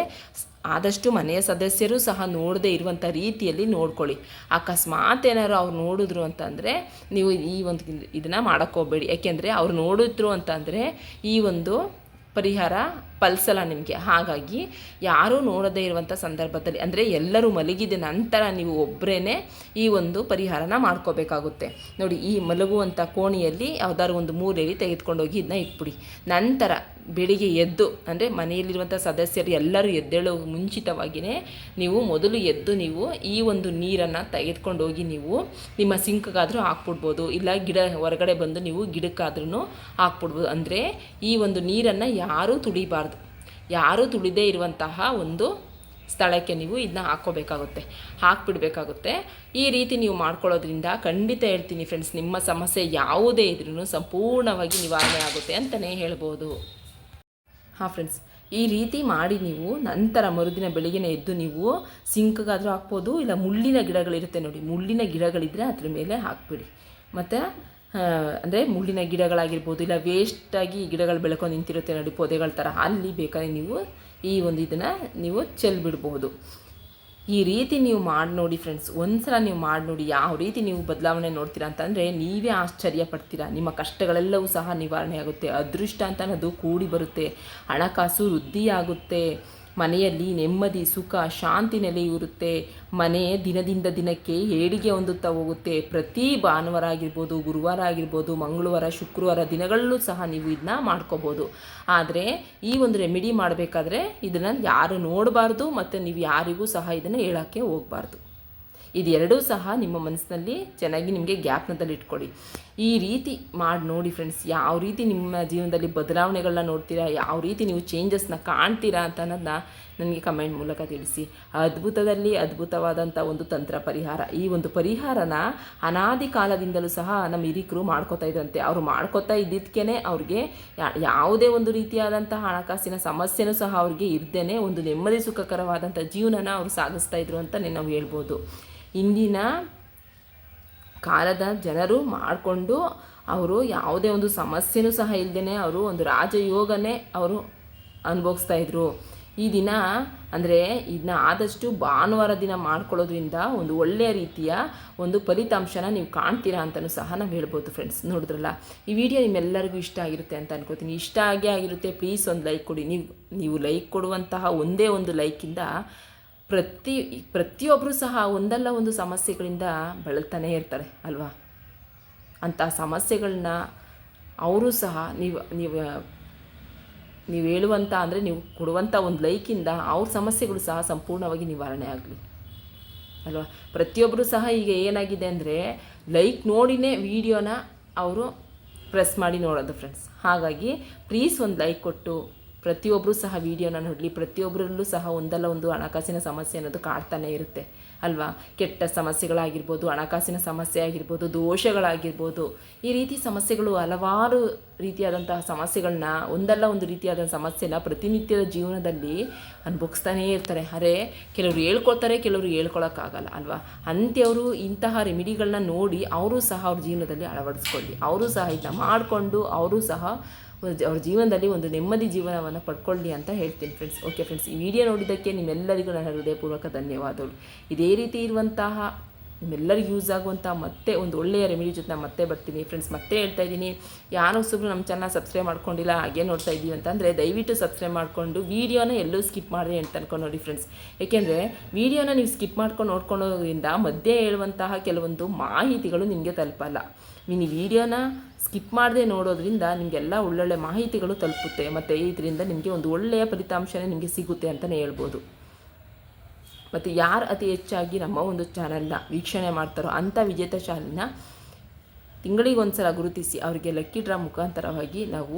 ಆದಷ್ಟು ಮನೆಯ ಸದಸ್ಯರು ಸಹ ನೋಡದೇ ಇರುವಂಥ ರೀತಿಯಲ್ಲಿ ನೋಡ್ಕೊಳ್ಳಿ. ಅಕಸ್ಮಾತ್ ಏನಾದ್ರು ಅವ್ರು ನೋಡಿದ್ರು ಅಂತಂದರೆ ನೀವು ಈ ಒಂದು ಇದನ್ನು ಮಾಡೋಕ್ಕೋಗ್ಬೇಡಿ. ಯಾಕೆಂದರೆ ಅವ್ರು ನೋಡಿದ್ರು ಅಂತಂದರೆ ಈ ಒಂದು ಪರಿಹಾರ ಫಲಿಸಲ್ಲ ನಿಮಗೆ. ಹಾಗಾಗಿ ಯಾರೂ ನೋಡದೇ ಇರುವಂಥ ಸಂದರ್ಭದಲ್ಲಿ, ಅಂದರೆ ಎಲ್ಲರೂ ಮಲಗಿದ ನಂತರ ನೀವು ಒಬ್ಬರೇ ಈ ಒಂದು ಪರಿಹಾರನ ಮಾಡ್ಕೋಬೇಕಾಗುತ್ತೆ. ನೋಡಿ, ಈ ಮಲಗುವಂಥ ಕೋಣೆಯಲ್ಲಿ ಯಾವುದಾದ್ರು ಒಂದು ಮೂಲೆಯಲ್ಲಿ ತೆಗೆದುಕೊಂಡೋಗಿ ಇದನ್ನ ಇಟ್ಬಿಡಿ. ನಂತರ ಬೆಳಿಗ್ಗೆ ಎದ್ದು, ಅಂದರೆ ಮನೆಯಲ್ಲಿರುವಂಥ ಸದಸ್ಯರು ಎಲ್ಲರೂ ಎದ್ದೇಳೋ ಮುಂಚಿತವಾಗಿಯೇ ನೀವು ಮೊದಲು ಎದ್ದು ನೀವು ಈ ಒಂದು ನೀರನ್ನು ತೆಗೆದುಕೊಂಡೋಗಿ ನೀವು ನಿಮ್ಮ ಸಿಂಕ್ಗಾದರೂ ಹಾಕ್ಬಿಡ್ಬೋದು, ಇಲ್ಲ ಹೊರಗಡೆ ಬಂದು ನೀವು ಗಿಡಕ್ಕಾದ್ರೂ ಹಾಕ್ಬಿಡ್ಬೋದು. ಅಂದರೆ ಈ ಒಂದು ನೀರನ್ನು ಯಾರೂ ತುಳಿದೇ ಇರುವಂತಹ ಒಂದು ಸ್ಥಳಕ್ಕೆ ನೀವು ಇದನ್ನ ಹಾಕ್ಬಿಡಬೇಕಾಗುತ್ತೆ. ಈ ರೀತಿ ನೀವು ಮಾಡ್ಕೊಳ್ಳೋದ್ರಿಂದ ಖಂಡಿತ ಹೇಳ್ತೀನಿ ಫ್ರೆಂಡ್ಸ್, ನಿಮ್ಮ ಸಮಸ್ಯೆ ಯಾವುದೇ ಇದ್ರೂ ಸಂಪೂರ್ಣವಾಗಿ ನಿವಾರಣೆ ಆಗುತ್ತೆ ಅಂತಲೇ ಹೇಳ್ಬೋದು. ಹಾಂ ಫ್ರೆಂಡ್ಸ್, ಈ ರೀತಿ ಮಾಡಿ ನೀವು ನಂತರ ಮರುದಿನ ಬೆಳಿಗ್ಗೆ ಎದ್ದು ನೀವು ಸಿಂಕ್ಗಾದರೂ ಹಾಕ್ಬೋದು, ಇಲ್ಲ ಮುಳ್ಳಿನ ಗಿಡಗಳಿರುತ್ತೆ ನೋಡಿ, ಮುಳ್ಳಿನ ಗಿಡಗಳಿದ್ದರೆ ಅದ್ರ ಮೇಲೆ ಹಾಕ್ಬಿಡಿ. ಮತ್ತು ಅಂದರೆ ಮುಳ್ಳಿನ ಗಿಡಗಳಾಗಿರ್ಬೋದು, ಇಲ್ಲ ವೇಸ್ಟಾಗಿ ಗಿಡಗಳು ಬೆಳ್ಕೊಂಡು ನಿಂತಿರುತ್ತೆ ನೋಡಿ ಪೊದೆಗಳ ಥರ, ಅಲ್ಲಿ ಬೇಕಾದ್ರೆ ನೀವು ಈ ಒಂದು ಇದನ್ನು ನೀವು ಚೆಲ್ಬಿಡ್ಬೋದು. ಈ ರೀತಿ ನೀವು ಮಾಡಿ ನೋಡಿ ಫ್ರೆಂಡ್ಸ್, ಒಂದ್ಸಲ ನೀವು ಮಾಡಿ ನೋಡಿ, ಯಾವ ರೀತಿ ನೀವು ಬದಲಾವಣೆ ನೋಡ್ತೀರಾ ಅಂತಂದರೆ ನೀವೇ ಆಶ್ಚರ್ಯ ಪಡ್ತೀರಾ. ನಿಮ್ಮ ಕಷ್ಟಗಳೆಲ್ಲವೂ ಸಹ ನಿವಾರಣೆ ಆಗುತ್ತೆ, ಅದೃಷ್ಟ ಅಂತ ಅನ್ನೋದು ಕೂಡಿ ಬರುತ್ತೆ, ಹಣಕಾಸು ವೃದ್ಧಿಯಾಗುತ್ತೆ, ಮನೆಯಲ್ಲಿ ನೆಮ್ಮದಿ, ಸುಖ, ಶಾಂತಿ ನೆಲೆಯೂರುತ್ತೆ, ಮನೆ ದಿನದಿಂದ ದಿನಕ್ಕೆ ಏಳಿಗೆ ಹೊಂದುತ್ತಾ ಹೋಗುತ್ತೆ. ಪ್ರತಿ ಭಾನುವಾರ ಆಗಿರ್ಬೋದು, ಗುರುವಾರ ಆಗಿರ್ಬೋದು, ಮಂಗಳವಾರ, ಶುಕ್ರವಾರ ದಿನಗಳಲ್ಲೂ ಸಹ ನೀವು ಇದನ್ನ ಮಾಡ್ಕೋಬೋದು. ಆದರೆ ಈ ಒಂದು ರೆಮಿಡಿ ಮಾಡಬೇಕಾದ್ರೆ ಇದನ್ನು ಯಾರು ನೋಡಬಾರ್ದು, ಮತ್ತು ನೀವು ಯಾರಿಗೂ ಸಹ ಇದನ್ನು ಹೇಳೋಕ್ಕೆ ಹೋಗಬಾರ್ದು. ಇದೆರಡೂ ಸಹ ನಿಮ್ಮ ಮನಸ್ಸಿನಲ್ಲಿ ಚೆನ್ನಾಗಿ ನಿಮಗೆ ಜ್ಞಾಪನದಲ್ಲಿ ಇಟ್ಕೊಳ್ಳಿ. ಈ ರೀತಿ ಮಾಡಿ ನೋಡಿ ಫ್ರೆಂಡ್ಸ್, ಯಾವ ರೀತಿ ನಿಮ್ಮ ಜೀವನದಲ್ಲಿ ಬದಲಾವಣೆಗಳನ್ನ ನೋಡ್ತೀರಾ, ಯಾವ ರೀತಿ ನೀವು ಚೇಂಜಸ್ನ ಕಾಣ್ತೀರಾ ಅಂತ ಅನ್ನೋದನ್ನ ನನಗೆ ಕಮೆಂಟ್ ಮೂಲಕ ತಿಳಿಸಿ. ಅದ್ಭುತದಲ್ಲಿ ಅದ್ಭುತವಾದಂಥ ಒಂದು ತಂತ್ರ ಪರಿಹಾರ. ಈ ಒಂದು ಪರಿಹಾರನ ಅನಾದಿ ಕಾಲದಿಂದಲೂ ಸಹ ನಮ್ಮ ಹಿರಿಕರು ಮಾಡ್ಕೋತಾ ಇದ್ದಂತೆ. ಅವರು ಮಾಡ್ಕೋತಾ ಇದ್ದಿದ್ದಕ್ಕೇ ಅವ್ರಿಗೆ ಯಾವುದೇ ಒಂದು ರೀತಿಯಾದಂಥ ಹಣಕಾಸಿನ ಸಮಸ್ಯೆನೂ ಸಹ ಅವ್ರಿಗೆ ಇರ್ದೇನೆ ಒಂದು ನೆಮ್ಮದಿ ಸುಖಕರವಾದಂಥ ಜೀವನನ ಅವರು ಸಾಗಿಸ್ತಾ ಇದ್ರು ಅಂತಲೇ ನಾವು ಹೇಳ್ಬೋದು. ಇಂದಿನ ಕಾಲದ ಜನರು ಮಾಡಿಕೊಂಡು ಅವರು ಯಾವುದೇ ಒಂದು ಸಮಸ್ಯೆನೂ ಸಹ ಇಲ್ಲದೇ ಅವರು ಒಂದು ರಾಜಯೋಗನೇ ಅವರು ಅನುಭವಿಸ್ತಾಯಿದ್ರು. ಈ ದಿನ ಅಂದರೆ ಇದನ್ನ ಆದಷ್ಟು ಭಾನುವಾರ ದಿನ ಮಾಡ್ಕೊಳ್ಳೋದ್ರಿಂದ ಒಂದು ಒಳ್ಳೆಯ ರೀತಿಯ ಒಂದು ಫಲಿತಾಂಶನ ನೀವು ಕಾಣ್ತೀರಾ ಅಂತಲೂ ಸಹ ನಾವು ಹೇಳ್ಬೋದು ಫ್ರೆಂಡ್ಸ್. ನೋಡಿದ್ರಲ್ಲ, ಈ ವಿಡಿಯೋ ನಿಮ್ಮೆಲ್ಲರಿಗೂ ಇಷ್ಟ ಆಗಿರುತ್ತೆ ಅಂತ ಅನ್ಕೋತೀನಿ. ಇಷ್ಟ ಆಗಿರುತ್ತೆ, ಪ್ಲೀಸ್ ಒಂದು ಲೈಕ್ ಕೊಡಿ. ನೀವು ಲೈಕ್ ಕೊಡುವಂತಹ ಒಂದೇ ಒಂದು ಲೈಕಿಂದ ಪ್ರತಿಯೊಬ್ಬರು ಸಹ ಒಂದಲ್ಲ ಒಂದು ಸಮಸ್ಯೆಗಳಿಂದ ಬಳಲ್ತಾನೇ ಇರ್ತಾರೆ ಅಲ್ವಾ. ಅಂಥ ಸಮಸ್ಯೆಗಳನ್ನ ಅವರು ಸಹ ನೀವು ಹೇಳುವಂಥ, ಅಂದರೆ ನೀವು ಕೊಡುವಂಥ ಒಂದು ಲೈಕಿಂದ ಅವ್ರ ಸಮಸ್ಯೆಗಳು ಸಹ ಸಂಪೂರ್ಣವಾಗಿ ನಿವಾರಣೆ ಆಗಲಿ ಅಲ್ವಾ. ಪ್ರತಿಯೊಬ್ಬರು ಸಹ ಈಗ ಏನಾಗಿದೆ ಅಂದರೆ ಲೈಕ್ ನೋಡಿನೇ ವಿಡಿಯೋನ ಅವರು ಪ್ರೆಸ್ ಮಾಡಿ ನೋಡೋದು ಫ್ರೆಂಡ್ಸ್. ಹಾಗಾಗಿ ಪ್ಲೀಸ್ ಒಂದು ಲೈಕ್ ಕೊಟ್ಟು ಪ್ರತಿಯೊಬ್ಬರು ಸಹ ವಿಡಿಯೋನ ನೋಡಲಿ. ಪ್ರತಿಯೊಬ್ಬರಲ್ಲೂ ಸಹ ಒಂದಲ್ಲ ಒಂದು ಹಣಕಾಸಿನ ಸಮಸ್ಯೆ ಅನ್ನೋದು ಕಾಡ್ತಾನೆ ಇರುತ್ತೆ ಅಲ್ವಾ. ಕೆಟ್ಟ ಸಮಸ್ಯೆಗಳಾಗಿರ್ಬೋದು, ಹಣಕಾಸಿನ ಸಮಸ್ಯೆ ಆಗಿರ್ಬೋದು, ದೋಷಗಳಾಗಿರ್ಬೋದು, ಈ ರೀತಿ ಸಮಸ್ಯೆಗಳು ಹಲವಾರು ರೀತಿಯಾದಂತಹ ಸಮಸ್ಯೆಗಳನ್ನ, ಒಂದಲ್ಲ ಒಂದು ರೀತಿಯಾದ ಸಮಸ್ಯೆನ ಪ್ರತಿನಿತ್ಯದ ಜೀವನದಲ್ಲಿ ಅನುಭವಿಸ್ತಾನೇ ಇರ್ತಾರೆ. ಅರೆ ಕೆಲವರು ಹೇಳ್ಕೊಳ್ತಾರೆ, ಕೆಲವರು ಹೇಳ್ಕೊಳಕ್ಕಾಗಲ್ಲ ಅಲ್ವಾ. ಅಂಥವರು ಇಂತಹ ರೆಮಿಡಿಗಳನ್ನ ನೋಡಿ ಅವರು ಸಹ ಅವ್ರ ಜೀವನದಲ್ಲಿ ಅಳವಡಿಸ್ಕೊಳ್ಳಿ. ಅವರು ಸಹ ಇದನ್ನ ಮಾಡಿಕೊಂಡು ಅವರು ಸಹ ಅವ್ರ ಜೀವನದಲ್ಲಿ ಒಂದು ನೆಮ್ಮದಿ ಜೀವನವನ್ನು ಪಡ್ಕೊಳ್ಳಿ ಅಂತ ಹೇಳ್ತೀನಿ ಫ್ರೆಂಡ್ಸ್. ಓಕೆ ಫ್ರೆಂಡ್ಸ್, ಈ ವಿಡಿಯೋ ನೋಡಿದ್ದಕ್ಕೆ ನಿಮ್ಮೆಲ್ಲರಿಗೂ ನನ್ನ ಹೃದಯಪೂರ್ವಕ ಧನ್ಯವಾದಗಳು. ಇದೇ ರೀತಿ ಇರುವಂತಹ ನಿಮ್ಮೆಲ್ಲರಿಗೂ ಯೂಸ್ ಆಗುವಂಥ ಮತ್ತೆ ಒಂದು ಒಳ್ಳೆಯ ರೆಮಿಡಿ ಜೊತೆ ನಾನು ಮತ್ತೆ ಬರ್ತೀನಿ ಫ್ರೆಂಡ್ಸ್. ಮತ್ತೆ ಹೇಳ್ತಾ ಇದ್ದೀನಿ, ಯಾರು ಹೊಸಬ್ರು ನಮ್ಮ ಚಾನಲ್ ಸಬ್ಸ್ಕ್ರೈಬ್ ಮಾಡ್ಕೊಂಡಿಲ್ಲ, ಹಾಗೆ ನೋಡ್ತಾ ಇದ್ದೀವಿ ಅಂತಂದರೆ ದಯವಿಟ್ಟು ಸಬ್ಸ್ಕ್ರೈಬ್ ಮಾಡಿಕೊಂಡು ವಿಡಿಯೋನ ಎಲ್ಲೂ ಸ್ಕಿಪ್ ಮಾಡಿದೆ ಅಂತ ಅನ್ಕೊಂಡು ನೋಡಿ ಫ್ರೆಂಡ್ಸ್. ಏಕೆಂದರೆ ವಿಡಿಯೋನ ನೀವು ಸ್ಕಿಪ್ ಮಾಡ್ಕೊಂಡು ನೋಡ್ಕೊಳ್ಳೋದ್ರಿಂದ ಮಧ್ಯೆ ಹೇಳುವಂತಹ ಕೆಲವೊಂದು ಮಾಹಿತಿಗಳು ನಿಮಗೆ ತಲುಪಲ್ಲ. ನೀವು ವಿಡಿಯೋನ ಸ್ಕಿಪ್ ಮಾಡದೆ ನೋಡೋದ್ರಿಂದ ನಿಮಗೆಲ್ಲ ಒಳ್ಳೊಳ್ಳೆ ಮಾಹಿತಿಗಳು ತಲುಪುತ್ತೆ, ಮತ್ತು ಇದರಿಂದ ನಿಮಗೆ ಒಂದು ಒಳ್ಳೆಯ ಫಲಿತಾಂಶನೇ ನಿಮಗೆ ಸಿಗುತ್ತೆ ಅಂತಲೇ ಹೇಳ್ಬೋದು. ಮತ್ತು ಯಾರು ಅತಿ ಹೆಚ್ಚಾಗಿ ನಮ್ಮ ಒಂದು ಚಾನಲ್ನ ವೀಕ್ಷಣೆ ಮಾಡ್ತಾರೋ ಅಂಥ ವಿಜೇತ ಚಾನಲ್ನ ತಿಂಗಳಿಗೆ ಒಂದು ಸಲ ಗುರುತಿಸಿ ಅವರಿಗೆ ಲಕ್ಕಿ ಡ್ರಾ ಮುಖಾಂತರವಾಗಿ ನಾವು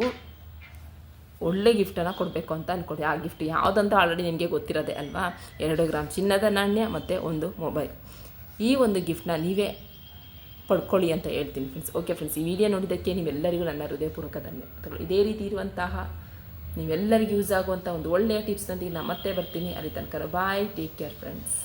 ಒಳ್ಳೆ ಗಿಫ್ಟನ್ನು ಕೊಡಬೇಕು ಅಂತ ಅಂದ್ಕೊಳ್ಳಿ. ಆ ಗಿಫ್ಟ್ ಯಾವುದಂತ ಆಲ್ರೆಡಿ ನಿಮಗೆ ಗೊತ್ತಿರೋದೆ ಅಲ್ವಾ. 2 ಗ್ರಾಮ್ ಚಿನ್ನದ ನಾಣ್ಯ ಮತ್ತು ಒಂದು ಮೊಬೈಲ್. ಈ ಒಂದು ಗಿಫ್ಟನ್ನ ನೀವೇ ಪಡ್ಕೊಳ್ಳಿ ಅಂತ ಹೇಳ್ತೀನಿ ಫ್ರೆಂಡ್ಸ್. ಓಕೆ ಫ್ರೆಂಡ್ಸ್, ಈ ವಿಡಿಯೋ ನೋಡಿದ್ದಕ್ಕೆ ನೀವೆಲ್ಲರಿಗೂ ನನ್ನ ಹೃದಯಪೂರ್ವಕ ಧನ್ಯವಾದಗಳು. ಇದೇ ರೀತಿ ಇರುವಂತಹ ನೀವೆಲ್ಲರಿಗೂ ಯೂಸ್ ಆಗುವಂಥ ಒಂದು ಒಳ್ಳೆಯ ಟಿಪ್ಸ್ನೊಂದಿಗೆ ನಾನು ಮತ್ತೆ ಬರ್ತೀನಿ. ಅಲ್ಲಿ ತನಕ ಬಾಯ್, ಟೇಕ್ ಕೇರ್ ಫ್ರೆಂಡ್ಸ್.